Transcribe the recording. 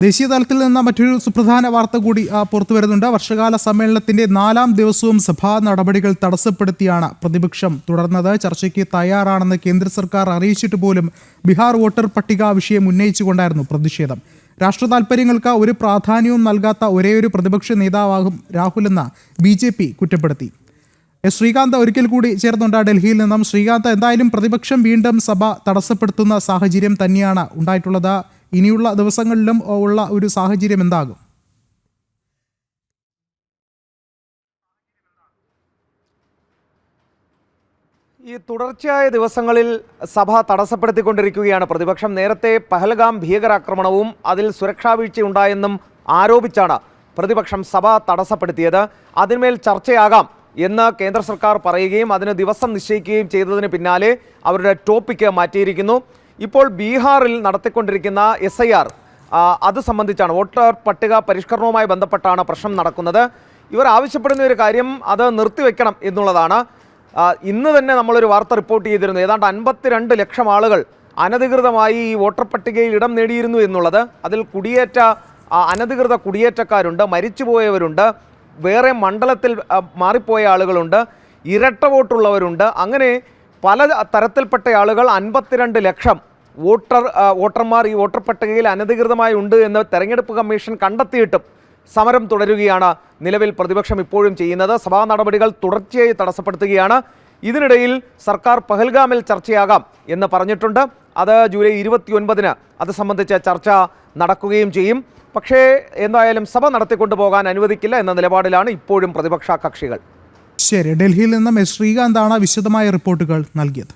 ദേശീയ തലത്തിൽ നിന്ന് മറ്റൊരു സുപ്രധാന വാർത്ത കൂടി പുറത്തു വരുന്നുണ്ട്. വർഷകാല സമ്മേളനത്തിന്റെ 4-ാം ദിവസവും സഭാ നടപടികൾ തടസ്സപ്പെടുത്തിയാണ് പ്രതിപക്ഷം തുടർന്നത്. ചർച്ചയ്ക്ക് തയ്യാറാണെന്ന് കേന്ദ്ര സർക്കാർ അറിയിച്ചിട്ട് പോലും ബീഹാർ വോട്ടർ പട്ടിക വിഷയം ഉന്നയിച്ചുകൊണ്ടായിരുന്നു പ്രതിഷേധം. രാഷ്ട്ര താൽപര്യങ്ങൾക്ക് ഒരു പ്രാധാന്യവും നൽകാത്ത ഒരേയൊരു പ്രതിപക്ഷ നേതാവാകും രാഹുലെന്ന് BJP കുറ്റപ്പെടുത്തി. ശ്രീകാന്ത് ഒരിക്കൽ കൂടി ചേർന്നുണ്ട് ഡൽഹിയിൽ നിന്നും. ശ്രീകാന്ത്, എന്തായാലും പ്രതിപക്ഷം വീണ്ടും സഭ തടസ്സപ്പെടുത്തുന്ന സാഹചര്യം തന്നെയാണ് ഉണ്ടായിട്ടുള്ളത്. ഇനിയുള്ള ദിവസങ്ങളിലും ഉള്ള ഒരു സാഹചര്യം എന്താകും? ഈ തുടർച്ചയായ ദിവസങ്ങളിൽ സഭ തടസ്സപ്പെടുത്തിക്കൊണ്ടിരിക്കുകയാണ് പ്രതിപക്ഷം. നേരത്തെ പഹൽഗാം ഭീകരാക്രമണവും അതിൽ സുരക്ഷാ വീഴ്ചയുണ്ടായെന്നും ആരോപിച്ചാണ് പ്രതിപക്ഷം സഭ തടസ്സപ്പെടുത്തിയത്. അതിന്മേൽ ചർച്ചയാകാം എന്ന് കേന്ദ്ര സർക്കാർ പറയുകയും അതിന് ദിവസം നിശ്ചയിക്കുകയും ചെയ്തതിന് പിന്നാലെ അവരുടെ ടോപ്പിക്ക് മാറ്റിയിരിക്കുന്നു. ഇപ്പോൾ ബീഹാറിൽ നടത്തിക്കൊണ്ടിരിക്കുന്ന SIR അത് സംബന്ധിച്ചാണ്, വോട്ടർ പട്ടിക പരിഷ്കരണവുമായി ബന്ധപ്പെട്ടാണ് പ്രശ്നം നടക്കുന്നത്. ഇവർ ആവശ്യപ്പെടുന്ന ഒരു കാര്യം അത് നിർത്തിവെക്കണം എന്നുള്ളതാണ്. ഇന്ന് തന്നെ നമ്മളൊരു വാർത്ത റിപ്പോർട്ട് ചെയ്തിരുന്നു. ഏതാണ്ട് 52 ലക്ഷം ആളുകൾ അനധികൃതമായി ഈ വോട്ടർ പട്ടികയിൽ ഇടം നേടിയിരുന്നു എന്നുള്ളത്. അതിൽ അനധികൃത കുടിയേറ്റക്കാരുണ്ട്, മരിച്ചുപോയവരുണ്ട്, വേറെ മണ്ഡലത്തിൽ മാറിപ്പോയ ആളുകളുണ്ട്, ഇരട്ട വോട്ടുള്ളവരുണ്ട്. അങ്ങനെ പല തരത്തിൽപ്പെട്ട ആളുകൾ 52 ലക്ഷം വോട്ടർമാർ ഈ വോട്ടർ പട്ടികയിൽ അനധികൃതമായി ഉണ്ട് എന്ന് തെരഞ്ഞെടുപ്പ് കമ്മീഷൻ കണ്ടെത്തിയിട്ടും സമരം തുടരുകയാണ് നിലവിൽ പ്രതിപക്ഷം ഇപ്പോഴും ചെയ്യുന്നത്. സഭാ നടപടികൾ തുടർച്ചയായി തടസ്സപ്പെടുത്തുകയാണ്. ഇതിനിടയിൽ സർക്കാർ പഹൽഗാമിൽ ചർച്ചയാകാം എന്ന് പറഞ്ഞിട്ടുണ്ട്. അത് ജൂലൈ 29-ന് അത് സംബന്ധിച്ച ചർച്ച നടക്കുകയും ചെയ്യും. പക്ഷേ എന്തായാലും സഭ നടത്തിക്കൊണ്ടുപോകാൻ അനുവദിക്കില്ല എന്ന നിലപാടിലാണ് ഇപ്പോഴും പ്രതിപക്ഷ കക്ഷികൾ. ശരി, ഡൽഹിയിൽ നിന്നും ശ്രീകാന്താണ് വിശദമായ റിപ്പോർട്ടുകൾ നൽകിയത്.